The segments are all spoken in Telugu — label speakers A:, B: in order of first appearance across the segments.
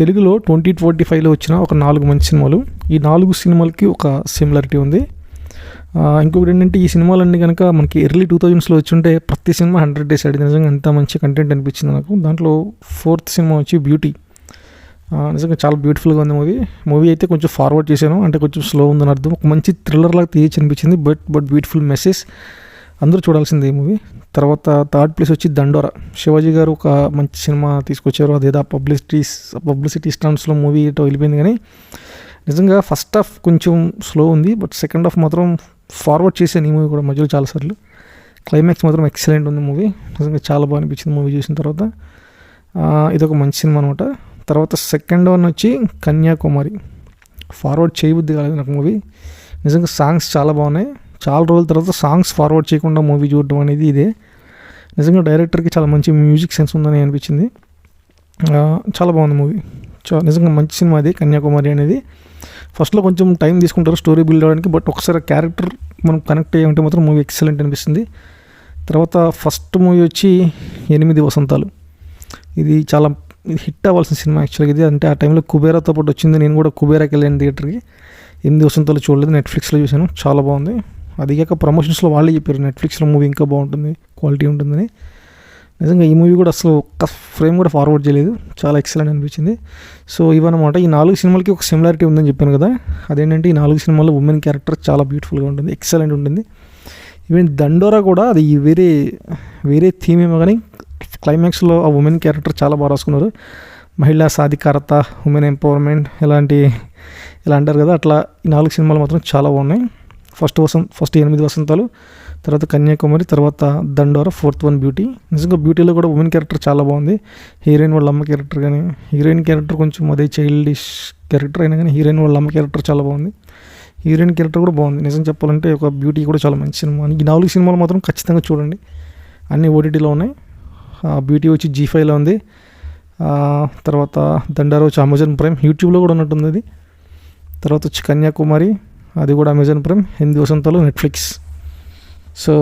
A: తెలుగులో 2025లో వచ్చిన ఒక 4 మంచి సినిమాలు. ఈ 4 సినిమాలకి ఒక సిమిలారిటీ ఉంది. ఇంకొకటి ఏంటంటే ఈ సినిమాలన్నీ కనుక మనకి ఎర్లీ 2000స్లో వచ్చి ఉంటే ప్రతి సినిమా 100 డేస్ ఆడింది. నిజంగా అంత మంచి కంటెంట్ అనిపించింది నాకు. దాంట్లో 4th సినిమా వచ్చి బ్యూటీ. నిజంగా చాలా బ్యూటిఫుల్గా ఉంది మూవీ అయితే కొంచెం ఫార్వర్డ్ చేశాను, అంటే కొంచెం స్లో ఉందని అర్థం. ఒక మంచి థ్రిల్లర్ లాగా తీయచ్చు అనిపించింది. బట్ బ్యూటిఫుల్ మెసేజ్, అందరూ చూడాల్సిందే ఈ మూవీ. తర్వాత 3rd ప్లేస్ వచ్చి దండోరా. శివాజీ గారు ఒక మంచి సినిమా తీసుకొచ్చారు. అదేదో పబ్లిసిటీ స్టంట్స్లో మూవీ ఇటో వెళ్ళిపోయింది, కానీ నిజంగా ఫస్ట్ హాఫ్ కొంచెం స్లో ఉంది, బట్ సెకండ్ హాఫ్ మాత్రం ఫార్వర్డ్ చేశాను ఈ మూవీ కూడా మధ్యలో చాలాసార్లు. క్లైమాక్స్ మాత్రం ఎక్సలెంట్ ఉంది మూవీ. నిజంగా చాలా బాగా అనిపించింది మూవీ చూసిన తర్వాత. ఇదొక మంచి సినిమా అనమాట. తర్వాత సెకండ్ వన్ వచ్చి కన్యాకుమారి. ఫార్వర్డ్ చేయబుద్ది కాలేదు నాకు మూవీ. నిజంగా సాంగ్స్ చాలా బాగున్నాయి. చాలా రోజుల తర్వాత సాంగ్స్ ఫార్వర్డ్ చేయకుండా మూవీ చూడడం అనేది ఇదే. నిజంగా డైరెక్టర్కి చాలా మంచి మ్యూజిక్ సెన్స్ ఉందని అనిపించింది. చాలా బాగుంది మూవీ. నిజంగా మంచి సినిమా అది కన్యాకుమారి అనేది. ఫస్ట్లో కొంచెం టైం తీసుకుంటారు స్టోరీ బిల్డ్ అవ్వడానికి, బట్ ఒకసారి క్యారెక్టర్ మనం కనెక్ట్ అయ్యి ఉంటే మాత్రం మూవీ ఎక్సలెంట్ అనిపిస్తుంది. తర్వాత ఫస్ట్ మూవీ వచ్చి 8 వసంతాలు. ఇది చాలా హిట్ అవ్వాల్సిన సినిమా యాక్చువల్గా ఇది. అంటే ఆ టైంలో కుబేరాతో పాటు వచ్చింది. నేను కూడా కుబేరాకి వెళ్ళాను థియేటర్కి. 8 వసంతాలు చూడలేదు, నెట్ఫ్లిక్స్లో చూశాను. చాలా బాగుంది. అది కాక ప్రమోషన్స్లో వాళ్ళే చెప్పారు నెట్ఫ్లిక్స్లో మూవీ ఇంకా బాగుంటుంది, క్వాలిటీ ఉంటుందని. నిజంగా ఈ మూవీ కూడా అసలు ఒక్క ఫ్రేమ్ కూడా ఫార్వర్డ్ చేయలేదు. చాలా ఎక్సలెంట్ అనిపించింది. సో ఇవన్నమాట ఈ 4 సినిమాలకి ఒక సిమిలారిటీ ఉందని చెప్పాను కదా. అదేంటంటే ఈ 4 సినిమాల్లో ఉమెన్ క్యారెక్టర్ చాలా బ్యూటిఫుల్గా ఉంటుంది, ఎక్సలెంట్ ఉంటుంది. ఈవెన్ దండోరా కూడా అది వేరే థీమ్ ఏమో కానీ క్లైమాక్స్లో ఆ ఉమెన్ క్యారెక్టర్ చాలా బాగా రాసుకున్నారు. మహిళా సాధికారత, ఉమెన్ ఎంపవర్మెంట్ ఇలా అంటారు కదా, అట్లా ఈ 4 సినిమాలు మాత్రం చాలా బాగున్నాయి. ఫస్ట్ 8 వసంతాలు, తర్వాత కన్యాకుమారి, తర్వాత దండోరా, 4th వన్ బ్యూటీ. నిజంగా బ్యూటీలో కూడా ఉమెన్ క్యారెక్టర్ చాలా బాగుంది. హీరోయిన్ వాళ్ళ అమ్మ క్యారెక్టర్ కానీ, హీరోయిన్ క్యారెక్టర్ కొంచెం అదే చైల్డిష్ క్యారెక్టర్ అయినా కానీ హీరోయిన్ వాళ్ళ అమ్మ క్యారెక్టర్ చాలా బాగుంది. హీరోయిన్ క్యారెక్టర్ కూడా బాగుంది. నిజం చెప్పాలంటే ఒక బ్యూటీ కూడా చాలా మంచి సినిమా. ఈ 4 సినిమాలు మాత్రం ఖచ్చితంగా చూడండి. అన్నీ ఓటీటీలో ఉన్నాయి. బ్యూటీ వచ్చి G5లో ఉంది. తర్వాత దండోరా వచ్చి అమెజాన్ ప్రైమ్, యూట్యూబ్లో కూడా ఉన్నట్టుంది అది. తర్వాత వచ్చి కన్యాకుమారి, అది కూడా అమెజాన్ ప్రైమ్. 8 వసంతాలు నెట్ఫ్లిక్స్. సో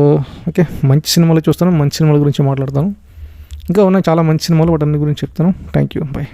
A: ఓకే, మంచి సినిమాలు చూస్తాను, మంచి సినిమాల గురించి మాట్లాడతాను. ఇంకా ఉన్నాయి చాలా మంచి సినిమాలు, వాటి అన్ని గురించి చెప్తాను. Thank you, bye.